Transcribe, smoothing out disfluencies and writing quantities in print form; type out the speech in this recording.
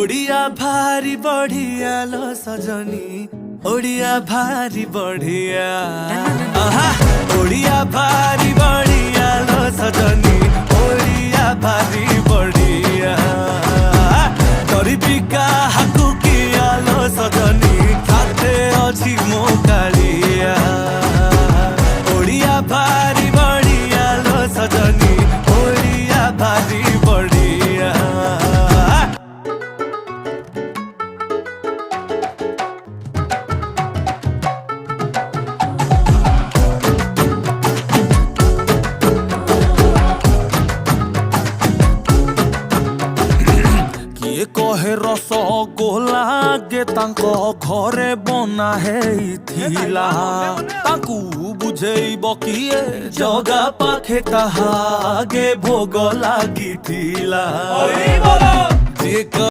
ओडिया भारी बढ़िया लो सजनी ओडिया भारी बढ़िया ओडिया भारी बढ़िया लो सजनी ओडिया भारी बढ़िया गरीबिका हाकु किया लो सजनी खाते अछि मो कालिया ओडिया भारी बढ़िया लो सजनी ओडिया भारी बढ़िया किए कहे रसगोला गे तांको घरे बना हेइथिला तांकु बुझेइब किए जगा पाखे ताहा गे भोग लागिथिला जे